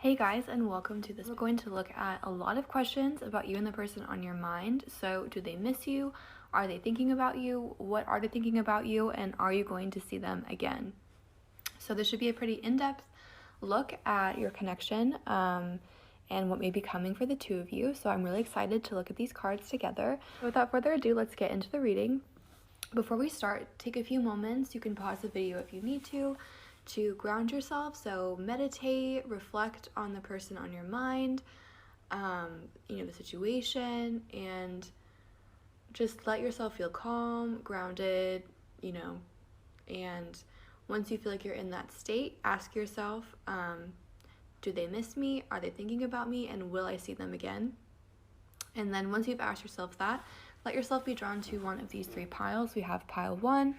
Hey guys, and welcome to this. We're going to look at a lot of questions about you and the person on your mind. So, do they miss you? Are they thinking about you? What are they thinking about you? And are you going to see them again? So, this should be a pretty in-depth look at your connection and what may be coming for the two of you. So, I'm really excited to look at these cards together. Without further ado, let's get into the reading. Before we start, take a few moments. You can pause the video if you need to ground yourself. So meditate, reflect on the person on your mind, the situation, and just let yourself feel calm, grounded, and once you feel like you're in that state, ask yourself, do they miss me? Are they thinking about me? And will I see them again? And then once you've asked yourself that, let yourself be drawn to one of these three piles. We have pile 1,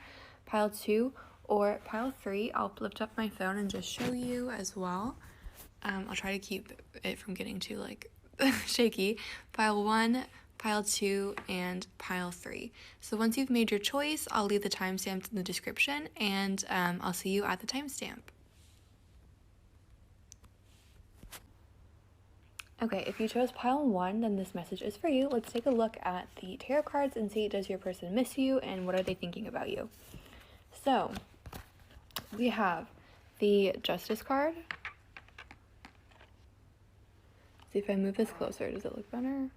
pile 2, or pile 3. I'll lift up my phone and just show you as well. I'll try to keep it from getting too shaky. Pile 1, pile 2, and pile 3. So once you've made your choice, I'll leave the timestamps in the description, and I'll see you at the timestamp. Okay, if you chose pile 1, then this message is for you. Let's take a look at the tarot cards and see, does your person miss you and what are they thinking about you? So, we have the Justice card. See if I move this closer, does it look better?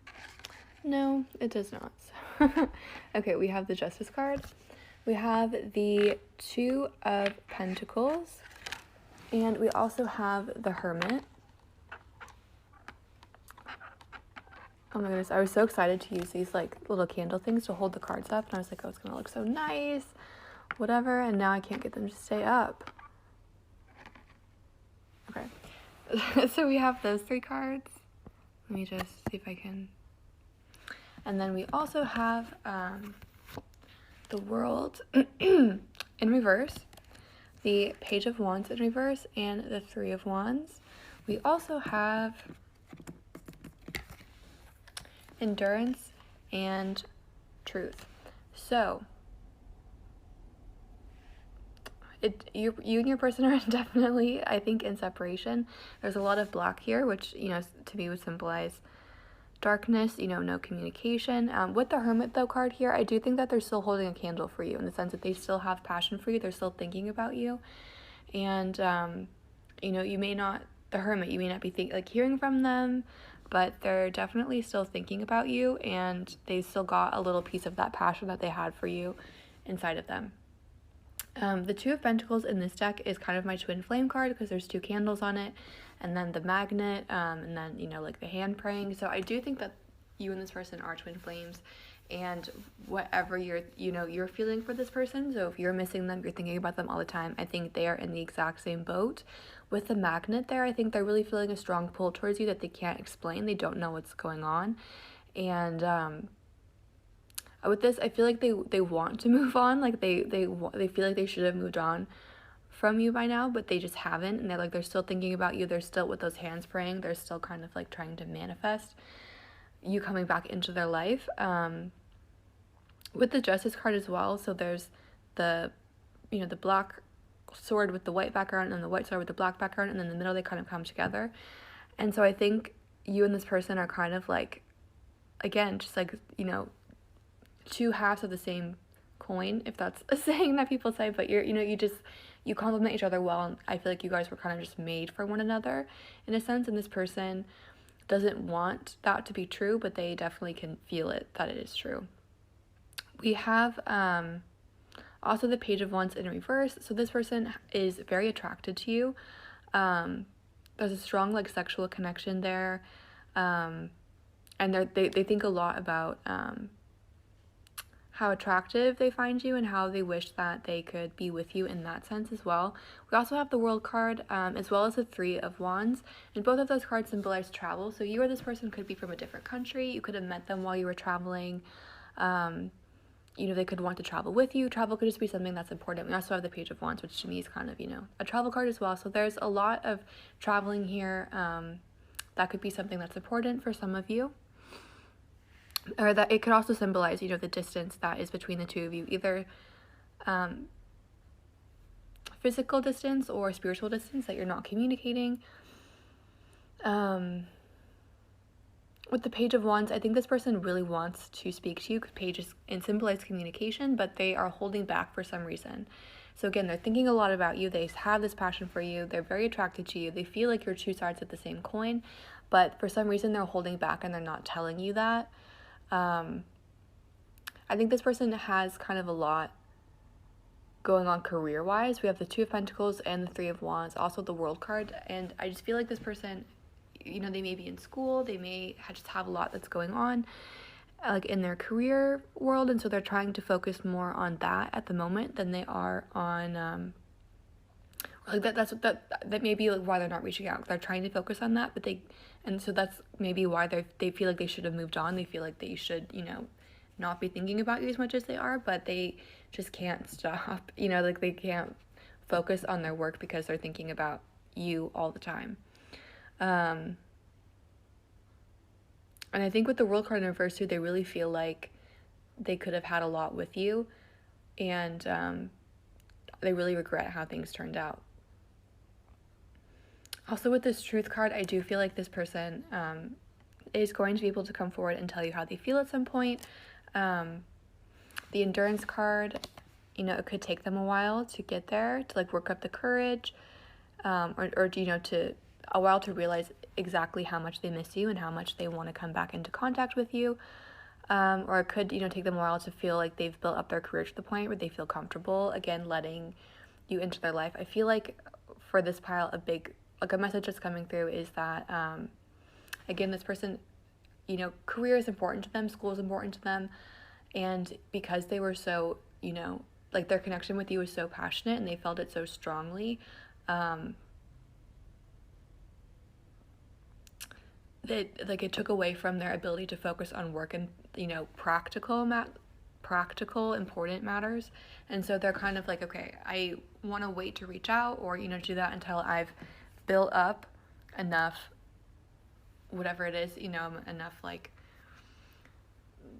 No, it does not. Okay, we have the Justice card. We have the Two of Pentacles. And we also have the Hermit. Oh my goodness, I was so excited to use these little candle things to hold the cards up. And I was like, oh, it's going to look so nice. Whatever, and now I can't get them to stay up. Okay, so we have those three cards. Let me just see if I can. And then we also have the World in reverse, the Page of Wands in reverse, and the Three of Wands. We also have Endurance and Truth. So you and your person are definitely, I think, in separation. There's a lot of black here, which, to me would symbolize darkness, no communication. With the Hermit, though, card here, I do think that they're still holding a candle for you in the sense that they still have passion for you. They're still thinking about you. And, you may not, the Hermit, you may not be hearing from them, but they're definitely still thinking about you, and they still got a little piece of that passion that they had for you inside of them. The Two of Pentacles in this deck is kind of my twin flame card because there's two candles on it, and then the magnet, and then, the hand praying. So I do think that you and this person are twin flames, and whatever you're feeling for this person, so if you're missing them, you're thinking about them all the time, I think they are in the exact same boat. With the magnet there, I think they're really feeling a strong pull towards you that they can't explain. They don't know what's going on. And with this, I feel like they want to move on. They feel like they should have moved on from you by now, but they just haven't. And they're still thinking about you. They're still, with those hands praying, they're still kind of trying to manifest you coming back into their life. With the Justice card as well, so there's the the black sword with the white background and the white sword with the black background, and then in the middle they kind of come together. And so I think you and this person are kind of again, just two halves of the same coin, if that's a saying that people say, but you complement each other well, and I feel like you guys were kind of just made for one another in a sense, and this person doesn't want that to be true, but they definitely can feel it, that it is true. We have also the Page of Wands in reverse, so this person is very attracted to you. There's a strong sexual connection there, and they think a lot about how attractive they find you and how they wish that they could be with you in that sense as well. We also have the World card, as well as the Three of Wands, and both of those cards symbolize travel. So you or this person could be from a different country. You could have met them while you were traveling. They could want to travel with you. Travel could just be something that's important. We also have the Page of Wands, which to me is kind of, a travel card as well. So there's a lot of traveling here. That could be something that's important for some of you. Or that it could also symbolize, the distance that is between the two of you, either physical distance or spiritual distance, that you're not communicating. With the Page of Wands, I think this person really wants to speak to you because Page is in symbolized communication, but they are holding back for some reason. So again, they're thinking a lot about you. They have this passion for you. They're very attracted to you. They feel like you're two sides of the same coin, but for some reason they're holding back and they're not telling you that. I think this person has kind of a lot going on career-wise. We have the Two of Pentacles and the Three of Wands, also the World card, and I just feel like this person, you know, they may be in school, they may just have a lot that's going on, like in their career world, and so they're trying to focus more on that at the moment than they are on like that may be like why they're not reaching out. They're trying to focus on that, and so that's maybe why they feel like they should have moved on. They feel like they should, you know, not be thinking about you as much as they are, but they just can't stop, you know, like they can't focus on their work because they're thinking about you all the time. And I think with the World card in reverse too, they really feel like they could have had a lot with you, and they really regret how things turned out. Also with this Truth card, I do feel like this person is going to be able to come forward and tell you how they feel at some point. The Endurance card, you know, it could take them a while to get there, to like work up the courage, or you know, a while to realize exactly how much they miss you and how much they want to come back into contact with you. Or it could, you know, take them a while to feel like they've built up their career to the point where they feel comfortable, again, letting you into their life. I feel like for this pile, a message that's coming through is that, again, this person, you know, career is important to them, school is important to them, and because they were so, you know, like their connection with you was so passionate and they felt it so strongly, that like it took away from their ability to focus on work and, you know, practical important matters. And so they're kind of like, okay, I want to wait to reach out, or, you know, do that until I've built up enough, whatever it is, you know, enough like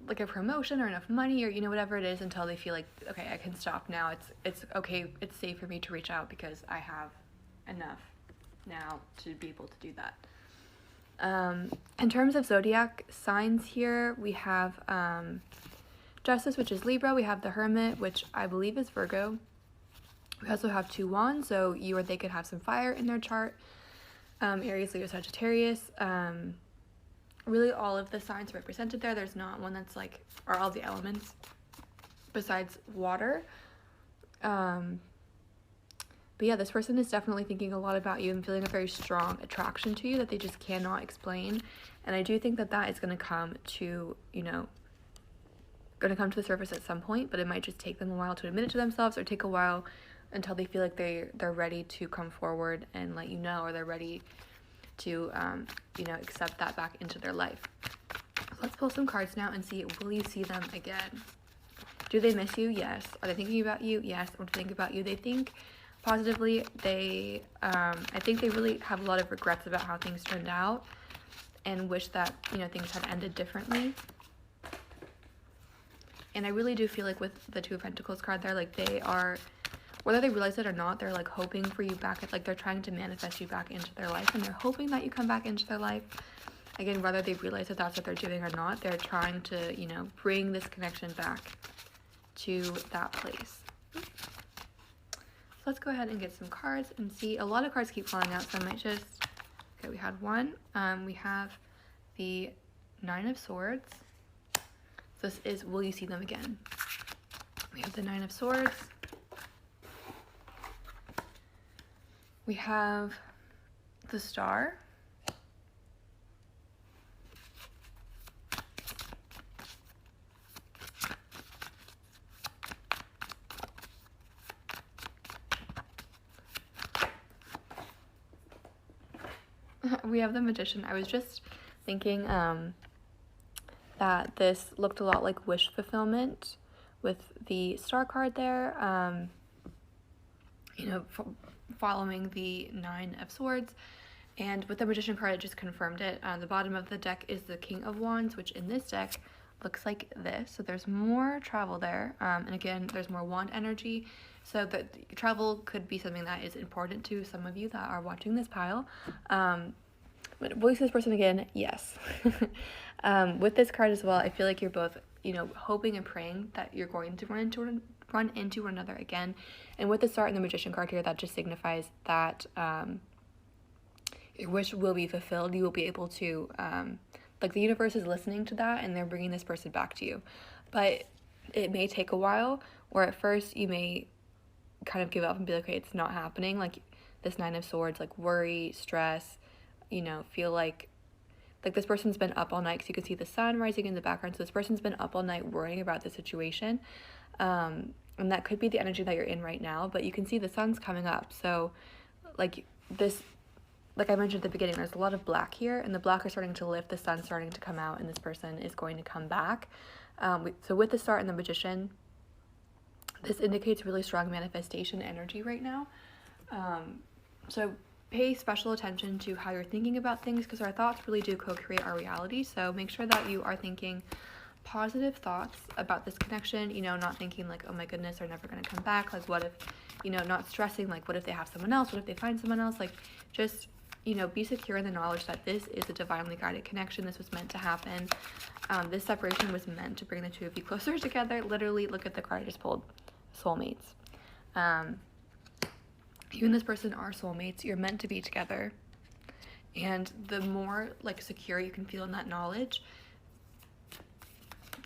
a promotion or enough money, or, you know, whatever it is, until they feel like, okay, I can stop now. It's okay, it's safe for me to reach out because I have enough now to be able to do that. In terms of zodiac signs here, we have Justice, which is Libra. We have the Hermit, which I believe is Virgo. We also have two Wands, so you or they could have some fire in their chart. Aries, Leo, Sagittarius. Really all of the signs represented there. There's not one that's like, are all the elements besides water. But yeah, this person is definitely thinking a lot about you and feeling a very strong attraction to you that they just cannot explain. And I do think that that is going to come to, you know, going to come to the surface at some point, but it might just take them a while to admit it to themselves, or take a while until they feel like they're ready to come forward and let you know, or they're ready to, you know, accept that back into their life. Let's pull some cards now and see, will you see them again? Do they miss you? Yes. Are they thinking about you? Yes. What do they think about you? They think positively. They, I think they really have a lot of regrets about how things turned out and wish that, you know, things had ended differently. And I really do feel like with the Two of Pentacles card there, like they are, whether they realize it or not, they're like hoping for you back, like they're trying to manifest you back into their life, and they're hoping that you come back into their life. Again, whether they realize that that's what they're doing or not, they're trying to, you know, bring this connection back to that place. So let's go ahead and get some cards and see. A lot of cards keep falling out, so I might just, okay, we had one. We have the Nine of Swords. So this is, will you see them again? We have the Nine of Swords. We have the Star. We have the Magician. I was just thinking that this looked a lot like wish fulfillment with the Star card there, you know, following the Nine of Swords. And with the Magician card, it just confirmed it. The bottom of the deck is the King of Wands, which in this deck looks like this. So there's more travel there. And again, there's more wand energy. So that travel could be something that is important to some of you that are watching this pile. Will you see this person again? Yes. With this card as well, I feel like you're both, hoping and praying that you're going to run into one another again. And with the Star and the Magician card here, that just signifies that your wish will be fulfilled. You will be able to, the universe is listening to that, and they're bringing this person back to you. But it may take a while, or at first you may kind of give up and be like, okay, it's not happening. Like this Nine of Swords, like worry, stress, feel like this person's been up all night, because you can see the sun rising in the background. So this person's been up all night worrying about the situation. And that could be the energy that you're in right now, but you can see the sun's coming up. So like I mentioned at the beginning, there's a lot of black here, and the black are starting to lift, the sun's starting to come out, and this person is going to come back. So with the Star and the Magician, this indicates really strong manifestation energy right now. So pay special attention to how you're thinking about things, because our thoughts really do co-create our reality. So make sure that you are thinking positive thoughts about this connection, not thinking like, oh my goodness, they're never going to come back. Like, what if, not stressing, like, what if they have someone else? What if they find someone else? Like, just, be secure in the knowledge that this is a divinely guided connection. This was meant to happen. This separation was meant to bring the two of you closer together. Literally, look at the card I just pulled. Soulmates. You and this person are soulmates. You're meant to be together. And the more secure you can feel in that knowledge,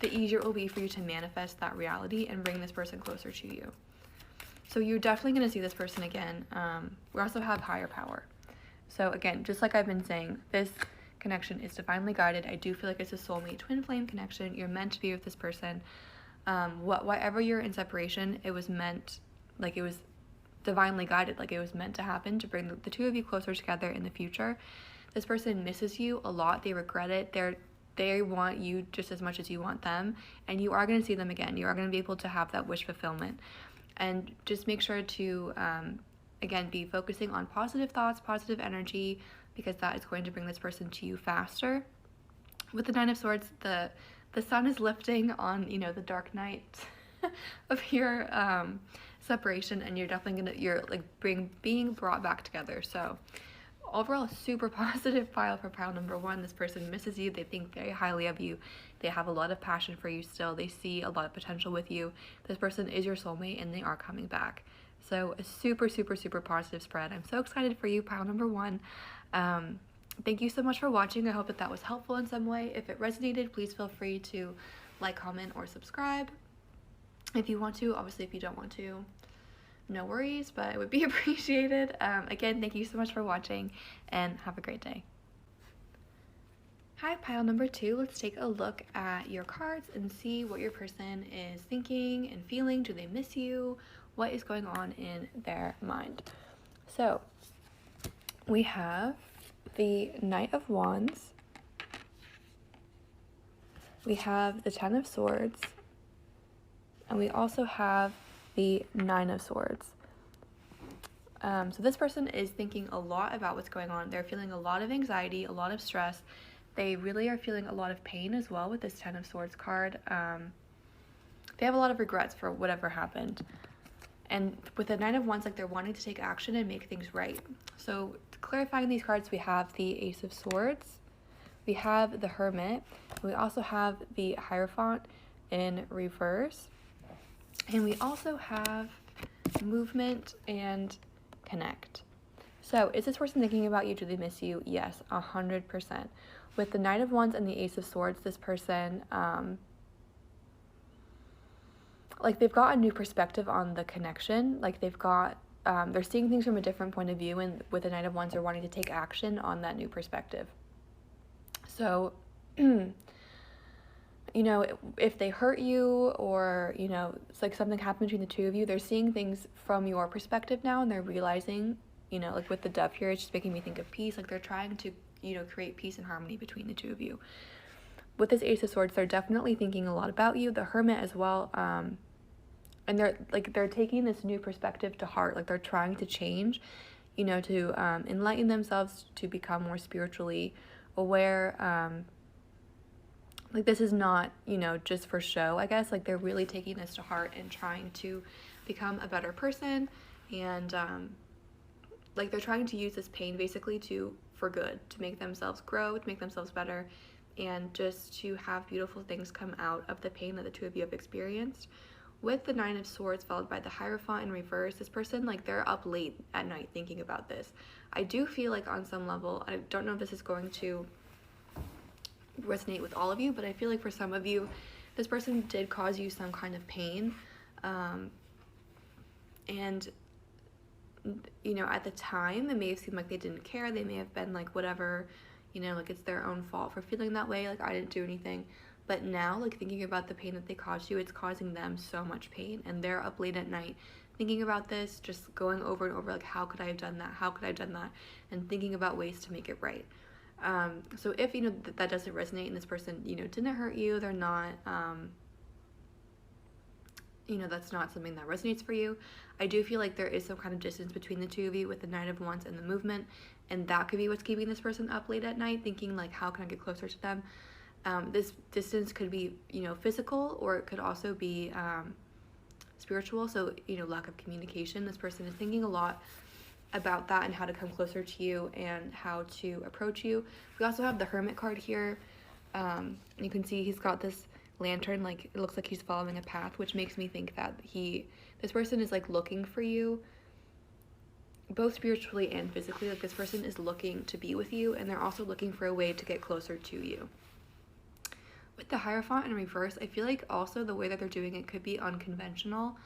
the easier it will be for you to manifest that reality and bring this person closer to you. So you're definitely going to see this person again. We also have higher power. So again, just like I've been saying, this connection is divinely guided. I do feel like it's a soulmate twin flame connection. You're meant to be with this person. Whatever you're in separation, it was meant, it was divinely guided, it was meant to happen to bring the two of you closer together in the future. This person misses you a lot. They regret it. They want you just as much as you want them, and you are going to see them again. You are going to be able to have that wish fulfillment. And just make sure to, again, be focusing on positive thoughts, positive energy, because that is going to bring this person to you faster. With the Nine of Swords, the sun is lifting on, the dark night of your separation, and you're definitely being brought back together. So overall, super positive pile for pile number one. This person misses you. They think very highly of you. They have a lot of passion for you still. They see a lot of potential with you. This person is your soulmate, and they are coming back. So a super, super, super positive spread. I'm so excited for you, pile number one. Thank you so much for watching. I hope that was helpful in some way. If it resonated, please feel free to like, comment, or subscribe if you want to. Obviously, if you don't want to, no worries, but it would be appreciated. Again, thank you so much for watching, and have a great day. Hi, pile number two. Let's take a look at your cards and see what your person is thinking and feeling. Do they miss you? What is going on in their mind? So we have the Knight of Wands. We have the Ten of Swords. And we also have the Nine of Swords. So this person is thinking a lot about what's going on. They're feeling a lot of anxiety, a lot of stress. They really are feeling a lot of pain as well with this Ten of Swords card. They have a lot of regrets for whatever happened. And with the Nine of Wands, they're wanting to take action and make things right. So clarifying these cards, we have the Ace of Swords. We have the Hermit. We also have the Hierophant in reverse. And we also have movement and connect. So is this person thinking about you? Do they miss you? Yes, 100%. With the Knight of Wands and the Ace of Swords, this person, they've got a new perspective on the connection. They've got, they're seeing things from a different point of view, and with the Knight of Wands, they're wanting to take action on that new perspective. So, if they hurt you, or, it's something happened between the two of you, they're seeing things from your perspective now, and they're realizing, with the Dove here, it's just making me think of peace. They're trying to, create peace and harmony between the two of you. With this Ace of Swords, they're definitely thinking a lot about you. The Hermit as well, and they're taking this new perspective to heart. They're trying to change, to enlighten themselves, to become more spiritually aware. This is not, just for show, I guess. They're really taking this to heart and trying to become a better person, and like they're trying to use this pain basically for good, to make themselves grow, to make themselves better, and just to have beautiful things come out of the pain that the two of you have experienced. With the Nine of Swords followed by the Hierophant in reverse, this person, like, they're up late at night thinking about this. I do feel like on some level, I don't know if this is going to resonate with all of you, but I feel like for some of you, this person did cause you some kind of pain. And, you know, at the time, it may have seemed like they didn't care. They may have been like, whatever, you know, like it's their own fault for feeling that way. Like, I didn't do anything. But now, like, thinking about the pain that they caused you, it's causing them so much pain. And they're up late at night thinking about this, just going over and over, like, how could I have done that? How could I have done that? And thinking about ways to make it right. So if, you know, that doesn't resonate and this person, you know, didn't hurt you, they're not, you know, that's not something that resonates for you, I do feel like there is some kind of distance between the two of you with the Knight of Wands and the movement. And that could be what's keeping this person up late at night, thinking, like, how can I get closer to them? This distance could be, you know, physical, or it could also be spiritual. So, you know, lack of communication. This person is thinking a lot about that and how to come closer to you and how to approach you. We also have the Hermit card here. You can see he's got this lantern, like, it looks like he's following a path, which makes me think that this person is, like, looking for you, both spiritually and physically. Like, this person is looking to be with you, and they're also looking for a way to get closer to you. With the Hierophant in reverse, I feel like also the way that they're doing it could be unconventional.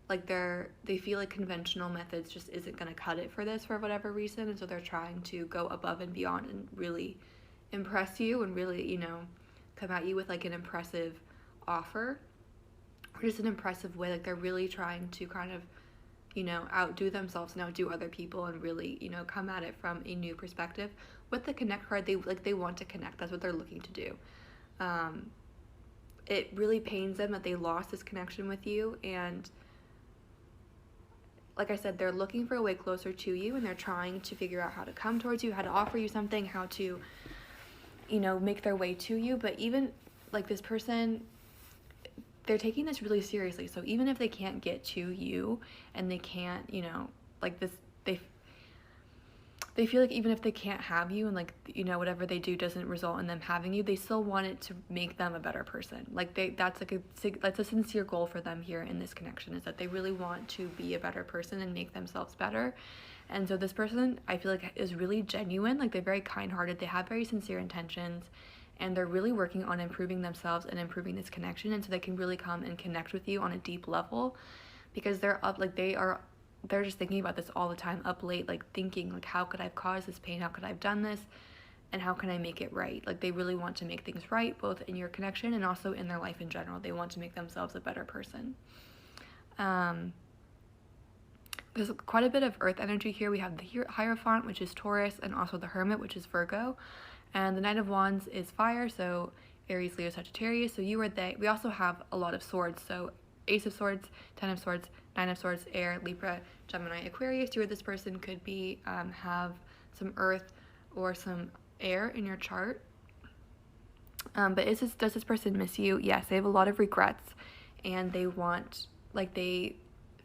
Like, they feel like conventional methods just isn't going to cut it for this for whatever reason, and so they're trying to go above and beyond and really impress you and really, you know, come at you with, like, an impressive offer, or just an impressive way. Like, they're really trying to kind of, you know, outdo themselves and outdo other people and really, you know, come at it from a new perspective. With the Connect card, they want to connect. That's what they're looking to do. It really pains them that they lost this connection with you, and like I said, they're looking for a way closer to you, and they're trying to figure out how to come towards you, how to offer you something, how to, you know, make their way to you. But even, like, this person, they're taking this really seriously. So even if they can't get to you and they can't, you know, like, this, they feel like even if they can't have you and, like, you know, whatever they do doesn't result in them having you, they still want it to make them a better person. Like, that's a sincere goal for them here in this connection, is that they really want to be a better person and make themselves better. And so this person, I feel like, is really genuine. Like, they're very kind-hearted, they have very sincere intentions, and they're really working on improving themselves and improving this connection, and so they can really come and connect with you on a deep level, because they're up, like, they're just thinking about this all the time, up late, like, thinking, like, how could I have caused this pain? How could I have done this? And how can I make it right? Like, they really want to make things right, both in your connection and also in their life in general. They want to make themselves a better person. There's quite a bit of earth energy here. We have the Hierophant, which is Taurus, and also the Hermit, which is Virgo. And the Knight of Wands is fire, so Aries, Leo, Sagittarius. So you or they. We also have a lot of swords, so Ace of Swords, Ten of Swords, Nine of Swords, Air, Libra, Gemini, Aquarius. You or this person could be have some earth or some air in your chart. But does this person miss you? Yes, they have a lot of regrets, and they want, like, they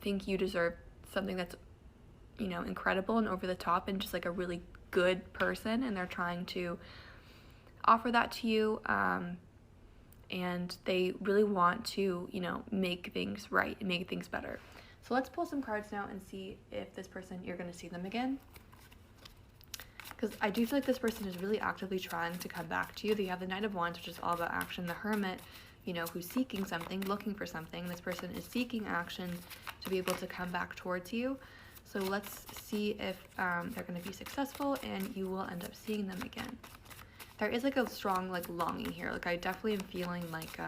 think you deserve something that's, you know, incredible and over the top and just, like, a really good person, and they're trying to offer that to you. And they really want to, you know, make things right and make things better. So let's pull some cards now and see if this person, you're going to see them again. Because I do feel like this person is really actively trying to come back to you. They have the Knight of Wands, which is all about action. The Hermit, you know, who's seeking something, looking for something. This person is seeking action to be able to come back towards you. So let's see if they're going to be successful and you will end up seeing them again. There is, like, a strong, like, longing here. Like, I definitely am feeling like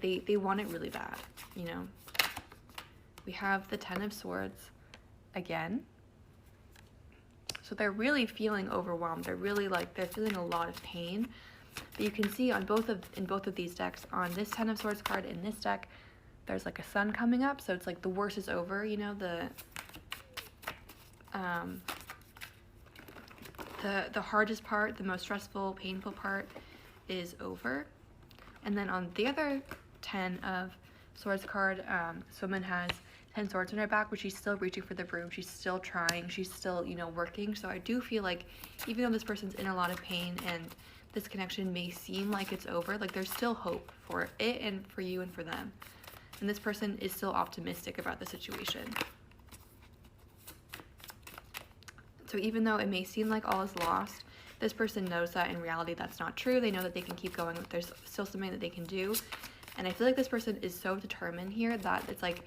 they want it really bad, you know. We have the Ten of Swords again. So they're really feeling overwhelmed. They're really, like, they're feeling a lot of pain. But you can see in both of these decks, on this Ten of Swords card in this deck, there's, like, a sun coming up. So it's like the worst is over, you know, the hardest part, the most stressful, painful part is over. And then on the other Ten of Swords card, someone has 10 swords on her back, but she's still reaching for the broom. She's still trying. She's still, you know, working. So I do feel like even though this person's in a lot of pain and this connection may seem like it's over, like there's still hope for it and for you and for them. And this person is still optimistic about the situation. So even though it may seem like all is lost, this person knows that in reality that's not true. They know that they can keep going, but there's still something that they can do. And I feel like this person is so determined here that it's like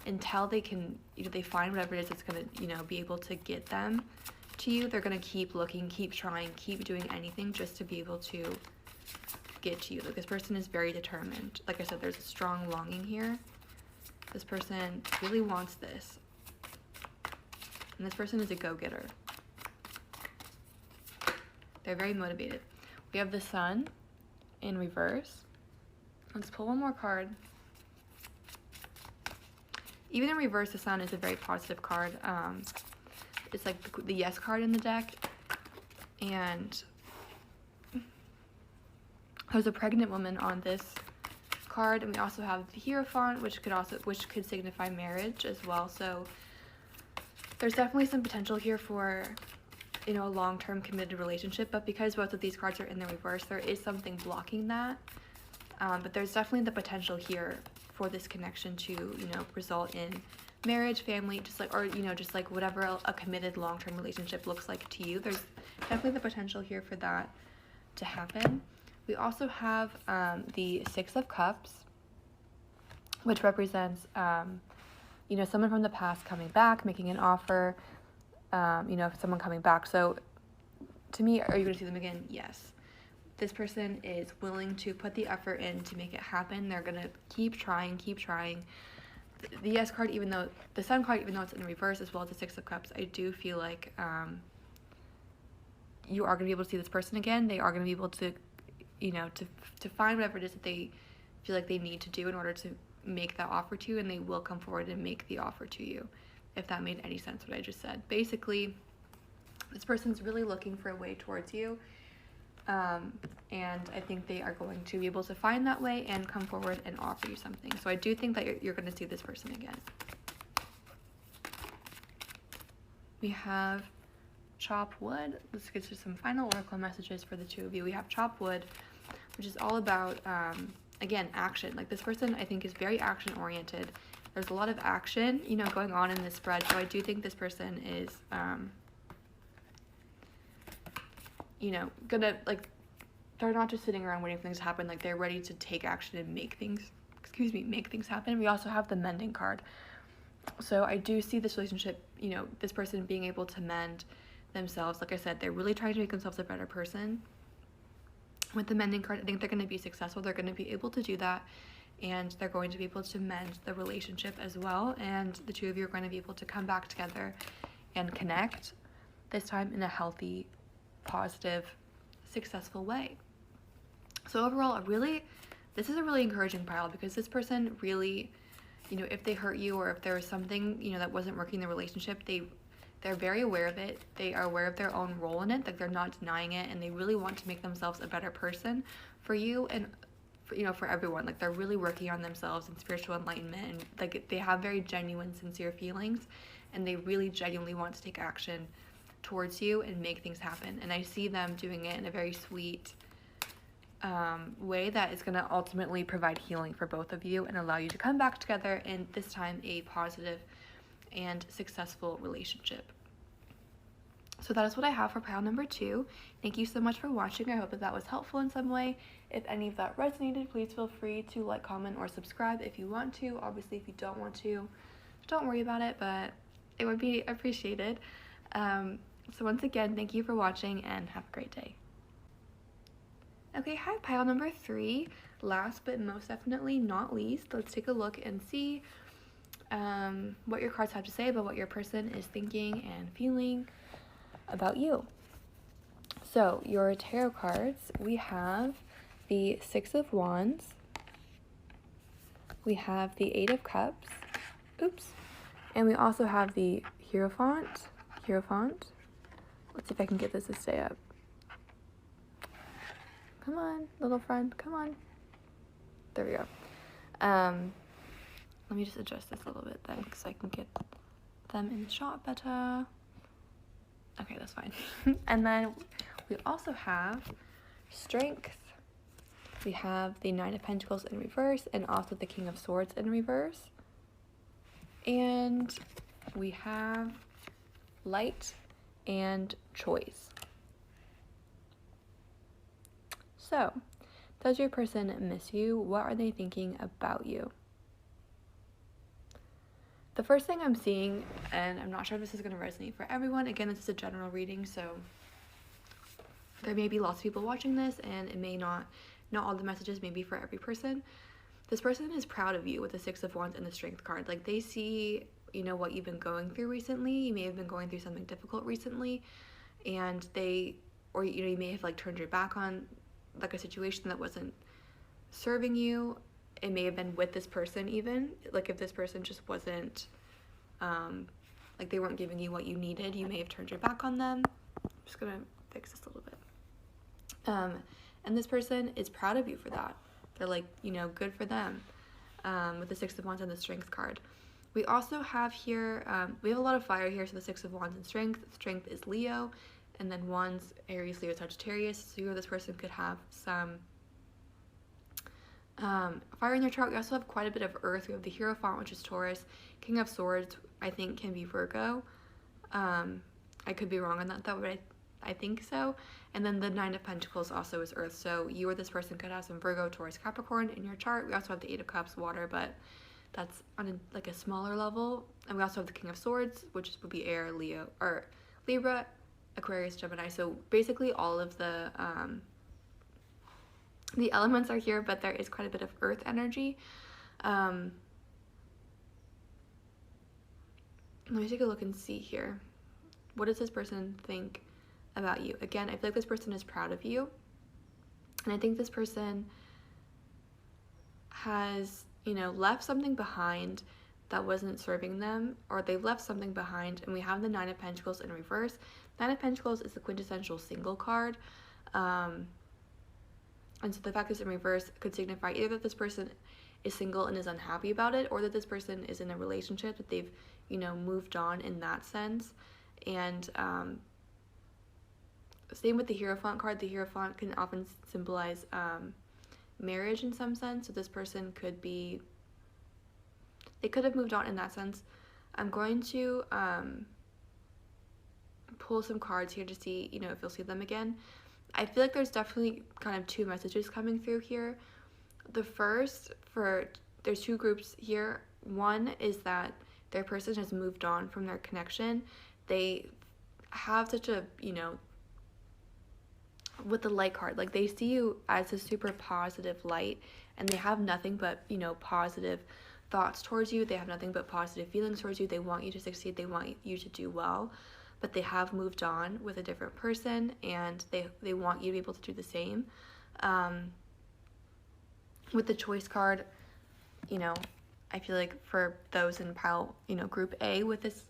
until they can, you know, they find whatever it is that's going to, you know, be able to get them to you, they're going to keep looking, keep trying, keep doing anything just to be able to get to you. Like this person is very determined. Like I said, there's a strong longing here. This person really wants this. And this person is a go-getter. They're very motivated. We have the Sun in reverse. Let's pull one more card. Even in reverse, the Sun is a very positive card. It's like the Yes card in the deck. And there's a pregnant woman on this card, and we also have the Hierophant, which could signify marriage as well. So there's definitely some potential here for, you know, a long-term committed relationship, but because both of these cards are in the reverse, there is something blocking that. But there's definitely the potential here for this connection to, you know, result in marriage, family, just like, or, you know, just like whatever a committed long-term relationship looks like to you. There's definitely the potential here for that to happen. We also have the Six of Cups, which represents, you know, someone from the past coming back, making an offer, you know, someone coming back. So to me, are you going to see them again? Yes. This person is willing to put the effort in to make it happen. They're going to keep trying, keep trying. The Yes card, even though the Sun card, even though it's in reverse, as well as the Six of Cups, I do feel like you are going to be able to see this person again. They are going to be able to, you know, to find whatever it is that they feel like they need to do in order to make that offer to you, and they will come forward and make the offer to you, if that made any sense what I just said. Basically, this person's really looking for a way towards you, and I think they are going to be able to find that way and come forward and offer you something. So I do think that you're going to see this person again. We have Chop Wood. Let's get to some final oracle messages for the two of you. We have Chop Wood, which is all about, again, action. Like this person, I think, is very action oriented. There's a lot of action, you know, going on in this spread. So I do think this person is, you know, gonna, like, they're not just sitting around waiting for things to happen. Like, they're ready to take action and make things happen. We also have the Mending card. So I do see this relationship, you know, this person being able to mend themselves. Like I said, they're really trying to make themselves a better person. With the Mending card, I think they're going to be successful. They're going to be able to do that, and they're going to be able to mend the relationship as well, and the two of you are going to be able to come back together and connect, this time in a healthy, positive, successful way. So overall, this is a really encouraging pile, because this person really, you know, if they hurt you or if there was something, you know, that wasn't working in the relationship, they're very aware of it. They are aware of their own role in it. Like, they're not denying it, and they really want to make themselves a better person for you and for, you know, for everyone. Like, they're really working on themselves and spiritual enlightenment, and like they have very genuine, sincere feelings, and they really genuinely want to take action towards you and make things happen. And I see them doing it in a very sweet way that is going to ultimately provide healing for both of you and allow you to come back together in, this time, a positive and successful relationship. So that is what I have for pile number 2. Thank you so much for watching. I hope that was helpful in some way. If any of that resonated, please feel free to like, comment, or subscribe if you want to. Obviously, if you don't want to, don't worry about it, but it would be appreciated. So once again, thank you for watching, and have a great day. Okay, hi, pile number 3. Last but most definitely not least, let's take a look and see what your cards have to say about what your person is thinking and feeling about you. So your tarot cards, we have the Six of Wands, we have the Eight of Cups, and we also have the Hierophant. Let's see if I can get this to stay up. Come on, little friend, come on. There we go. Let me just adjust this a little bit then, because I can get them in the shot better. Okay, that's fine. And then we also have Strength. We have the Nine of Pentacles in reverse, and also the King of Swords in reverse. And we have Light and Choice. So, does your person miss you? What are they thinking about you? The first thing I'm seeing, and I'm not sure if this is going to resonate for everyone, again, this is a general reading, so there may be lots of people watching this, and it may not all the messages may be for every person. This person is proud of you with the Six of Wands and the Strength card. Like, they see, you know, what you've been going through recently. You may have been going through something difficult recently, and or, you know, you may have, like, turned your back on, like, a situation that wasn't serving you. It may have been with this person even. Like, if this person just wasn't, like, they weren't giving you what you needed, you may have turned your back on them. I'm just gonna fix this a little bit. And this person is proud of you for that. They're like, you know, good for them, with the Six of Wands and the Strength card. We also have here, we have a lot of fire here, so the Six of Wands and Strength. Strength is Leo, and then Wands, Aries, Leo, Sagittarius. So you or this person could have some fire in their chart. We also have quite a bit of earth. We have the Hierophant, which is Taurus. King of Swords, I think, can be Virgo. I could be wrong on that though, but I think so. And then the Nine of Pentacles also is earth. So you or this person could have some Virgo, Taurus, Capricorn in your chart. We also have the Eight of Cups, water, but that's on like a smaller level. And we also have the King of Swords, which would be air, Leo, or Libra, Aquarius, Gemini. So basically all of the elements are here, but there is quite a bit of earth energy. Let me take a look and see here. What does this person think about you? Again, I feel like this person is proud of you. And I think this person has, you know, left something behind that wasn't serving them, or they've left something behind. And we have the Nine of Pentacles in reverse. Nine of Pentacles is the quintessential single card. And so the fact that it's in reverse could signify either that this person is single and is unhappy about it, or that this person is in a relationship that they've, you know, moved on in that sense. And same with the Hierophant card. The Hierophant can often symbolize marriage in some sense. So this person could be, they could have moved on in that sense. I'm going to pull some cards here to see, you know, if you'll see them again. I feel like there's definitely kind of two messages coming through here. The first, there's two groups here. One is that their person has moved on from their connection. They have such a, you know, with the light card, like, they see you as a super positive light, and they have nothing but, you know, positive thoughts towards you. They have nothing but positive feelings towards you. They want you to succeed. They want you to do well. But they have moved on with a different person, and they want you to be able to do the same. With the Choice card, you know, I feel like for those in pile, you know, group A with this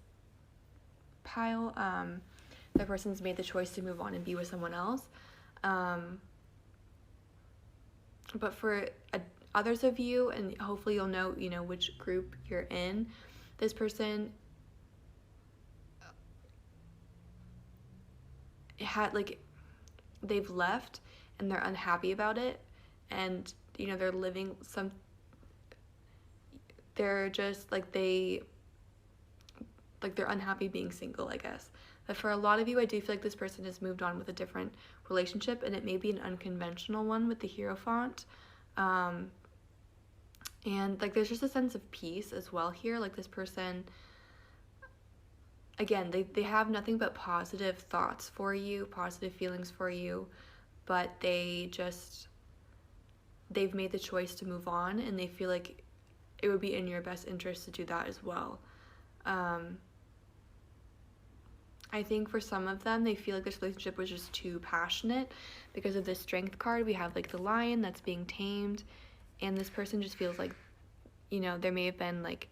pile, the person's made the choice to move on and be with someone else. But for others of you, and hopefully you'll know, you know, which group you're in, this person had, like, they've left and they're unhappy about it, and, you know, they're living some, they're just like, they're unhappy being single, I guess. But for a lot of you, I do feel like this person has moved on with a different relationship, and it may be an unconventional one with the Hierophant. And, like, there's just a sense of peace as well here. Like, this person, again, they have nothing but positive thoughts for you, positive feelings for you, but they've made the choice to move on, and they feel like it would be in your best interest to do that as well. I think for some of them, they feel like this relationship was just too passionate. Because of this Strength card, we have, like, the lion that's being tamed, and this person just feels like, you know, there may have been, like,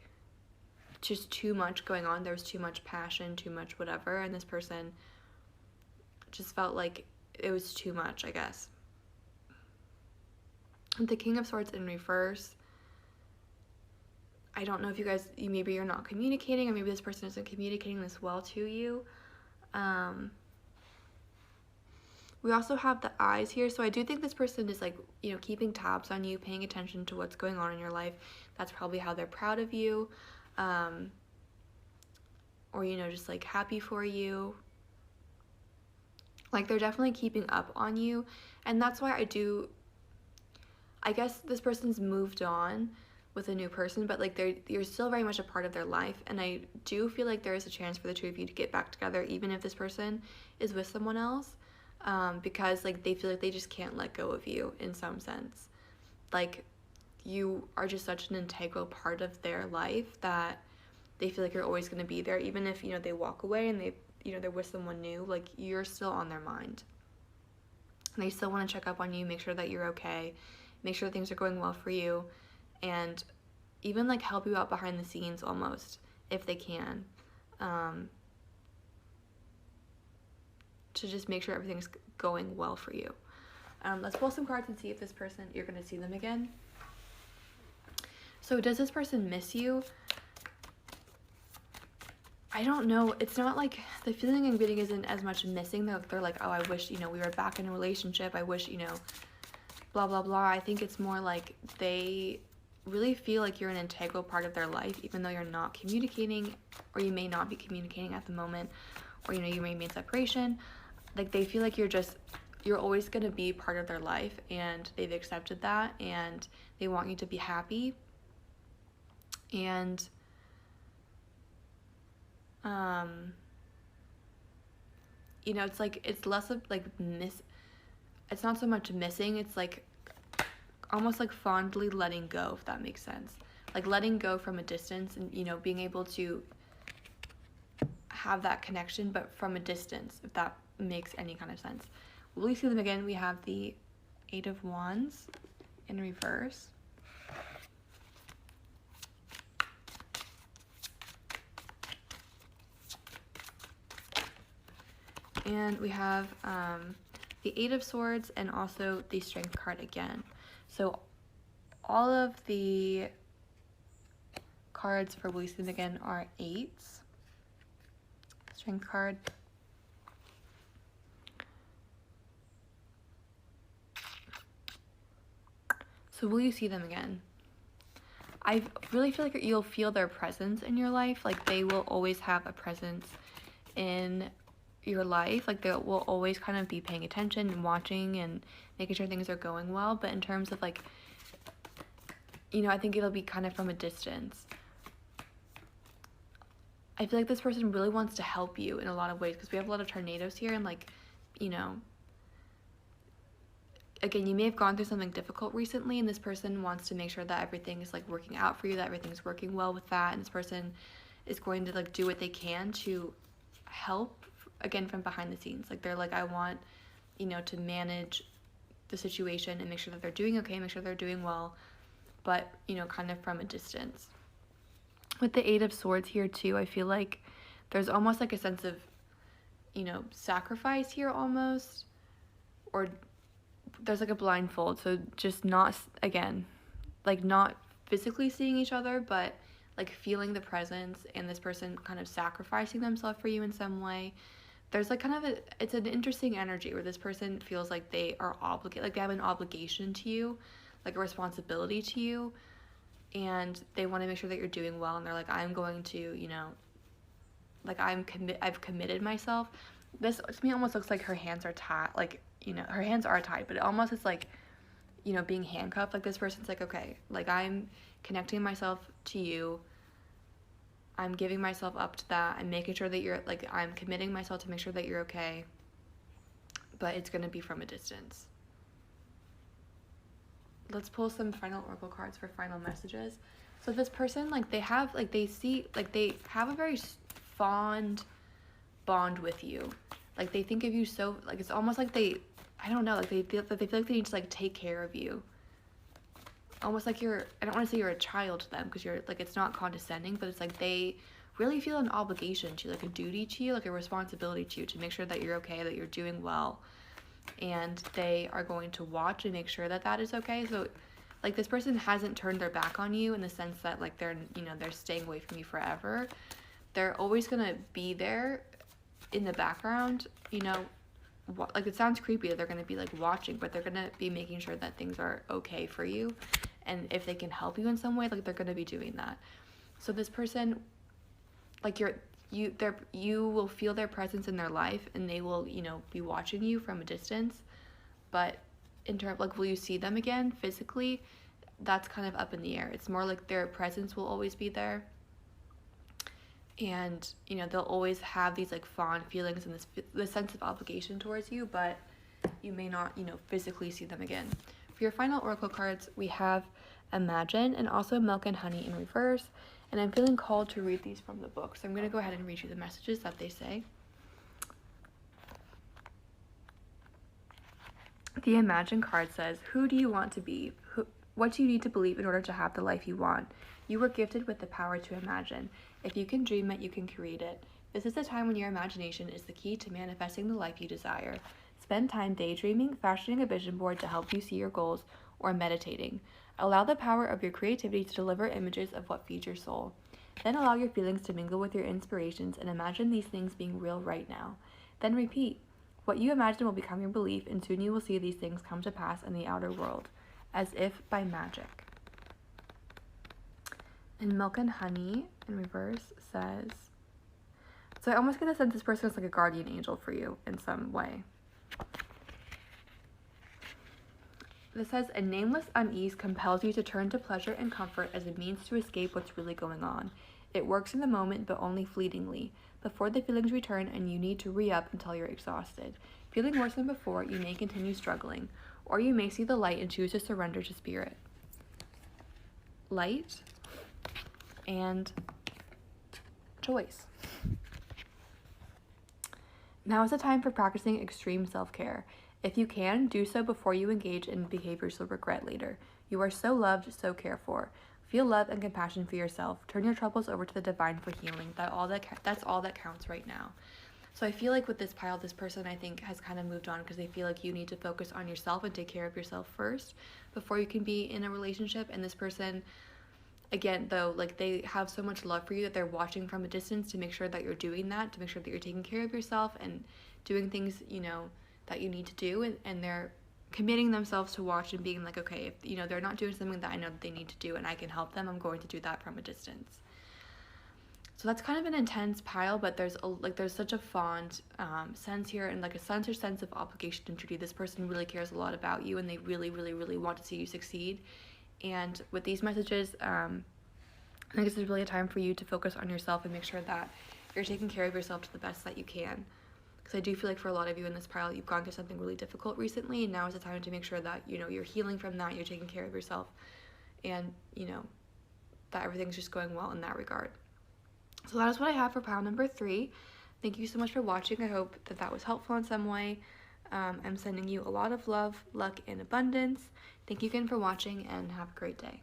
just too much going on. There was too much passion, too much whatever, and this person just felt like it was too much, I guess. The King of Swords in reverse, I don't know if maybe you're not communicating, or maybe this person isn't communicating this well to you. We also have the eyes here, so I do think this person is like, keeping tabs on you, paying attention to what's going on in your life. That's probably how they're proud of you, or just like happy for you. Like, they're definitely keeping up on you, and that's why I guess this person's moved on with a new person, but like you're still very much a part of their life, and I do feel like there is a chance for the two of you to get back together, even if this person is with someone else. Because like they feel like they just can't let go of you in some sense. Like, you are just such an integral part of their life that they feel like you're always going to be there, even if they walk away and they're with someone new. Like, you're still on their mind, and they still want to check up on you, make sure that you're okay, make sure things are going well for you, and even like help you out behind the scenes almost, if they can, to just make sure everything's going well for you. Let's pull some cards and see if this person, you're going to see them again. So does this person miss you? I don't know. It's not like, the feeling I'm getting isn't as much missing. They're like, oh, I wish, we were back in a relationship. I wish, blah, blah, blah. I think it's more like they really feel like you're an integral part of their life, even though you're not communicating, or you may not be communicating at the moment, or, you may be in separation. Like, they feel like you're always going to be part of their life, and they've accepted that, and they want you to be happy. And it's like, it's less of like it's not so much missing, it's like almost like fondly letting go, if that makes sense. Like, letting go from a distance, and being able to have that connection, but from a distance, if that makes any kind of sense. Will we see them again? We have the 8 of Wands in reverse. And we have the 8 of Swords, and also the Strength card again. So all of the cards for Will You See Them Again are 8s. Strength card. So will you see them again? I really feel like you'll feel their presence in your life. Like, they will always have a presence in your life. Like, they will always kind of be paying attention and watching and making sure things are going well. But in terms of like, I think it'll be kind of from a distance. I feel like this person really wants to help you in a lot of ways, because we have a lot of tornadoes here, and like, again, you may have gone through something difficult recently, and this person wants to make sure that everything is like working out for you, that everything's working well with that, and this person is going to like do what they can to help, again, from behind the scenes. Like, they're like, I want, to manage the situation and make sure that they're doing okay, make sure they're doing well, but, kind of from a distance. With the 8 of Swords here too, I feel like there's almost like a sense of, sacrifice here almost, or there's like a blindfold. So just not, again, like not physically seeing each other, but like feeling the presence, and this person kind of sacrificing themselves for you in some way. There's like kind of it's an interesting energy where this person feels like they are obligated, like they have an obligation to you, like a responsibility to you, and they want to make sure that you're doing well, and they're like, I'm going to, like, I've committed myself. This to me almost looks like her hands are tied, like, her hands are tied, but it almost is like, being handcuffed. Like, this person's like, okay, like, I'm connecting myself to you, I'm giving myself up to that, I'm making sure that you're, like, I'm committing myself to make sure that you're okay, but it's gonna be from a distance. Let's pull some final oracle cards for final messages. So this person, like, they have a very fond bond with you. Like, they think of you so, like, it's almost like they feel like they need to like take care of you. Almost like I don't want to say you're a child to them, because you're like, it's not condescending, but it's like they really feel an obligation to you, like a duty to you, like a responsibility to you, to make sure that you're okay, that you're doing well. And they are going to watch and make sure that that is okay. So like this person hasn't turned their back on you in the sense that like they're staying away from you forever. They're always gonna be there in the background, like it sounds creepy that they're gonna be like watching, but they're gonna be making sure that things are okay for you, and if they can help you in some way, like they're gonna be doing that. So this person, like you will feel their presence in their life, and they will be watching you from a distance, but in terms like, will you see them again physically? That's kind of up in the air. It's more like their presence will always be there, and they'll always have these like fond feelings and this sense of obligation towards you, but you may not physically see them again. For your final oracle cards, we have Imagine and also Milk and Honey in reverse, and I'm feeling called to read these from the book, so I'm going to go ahead and read you the messages that they say. The Imagine card says, who do you want to be? What do you need to believe in order to have the life you want? You were gifted with the power to imagine. If you can dream it, you can create it. This is the time when your imagination is the key to manifesting the life you desire. Spend time daydreaming, fashioning a vision board to help you see your goals, or meditating. Allow the power of your creativity to deliver images of what feeds your soul. Then allow your feelings to mingle with your inspirations and imagine these things being real right now. Then repeat. What you imagine will become your belief, and soon you will see these things come to pass in the outer world, as if by magic. And Milk and Honey in reverse says, so I almost get the sense this person is like a guardian angel for you in some way. This says, a nameless unease compels you to turn to pleasure and comfort as a means to escape what's really going on. It works in the moment, but only fleetingly, before the feelings return and you need to re-up until you're exhausted. Feeling worse than before, you may continue struggling, or you may see the light and choose to surrender to spirit. Light and choice. Now is the time for practicing extreme self-care. If you can, do so before you engage in behaviors you'll regret later. You are so loved, so cared for. Feel love and compassion for yourself. Turn your troubles over to the divine for healing. That's all that counts right now. So I feel like with this pile, this person I think has kind of moved on because they feel like you need to focus on yourself and take care of yourself first before you can be in a relationship. And this person, again, though, like they have so much love for you that they're watching from a distance to make sure that you're doing that, to make sure that you're taking care of yourself and doing things, that you need to do. And they're committing themselves to watch and being like, okay, if they're not doing something that I know that they need to do and I can help them, I'm going to do that from a distance. So that's kind of an intense pile, but there's such a fond sense here, and like a sense of obligation and duty. This person really cares a lot about you, and they really, really, really want to see you succeed. And with these messages, I think this is really a time for you to focus on yourself and make sure that you're taking care of yourself to the best that you can. Because I do feel like for a lot of you in this pile, you've gone through something really difficult recently, and now is the time to make sure that, you're healing from that, you're taking care of yourself, and, that everything's just going well in that regard. So that is what I have for pile number 3. Thank you so much for watching. I hope that was helpful in some way. I'm sending you a lot of love, luck, and abundance. Thank you again for watching, and have a great day.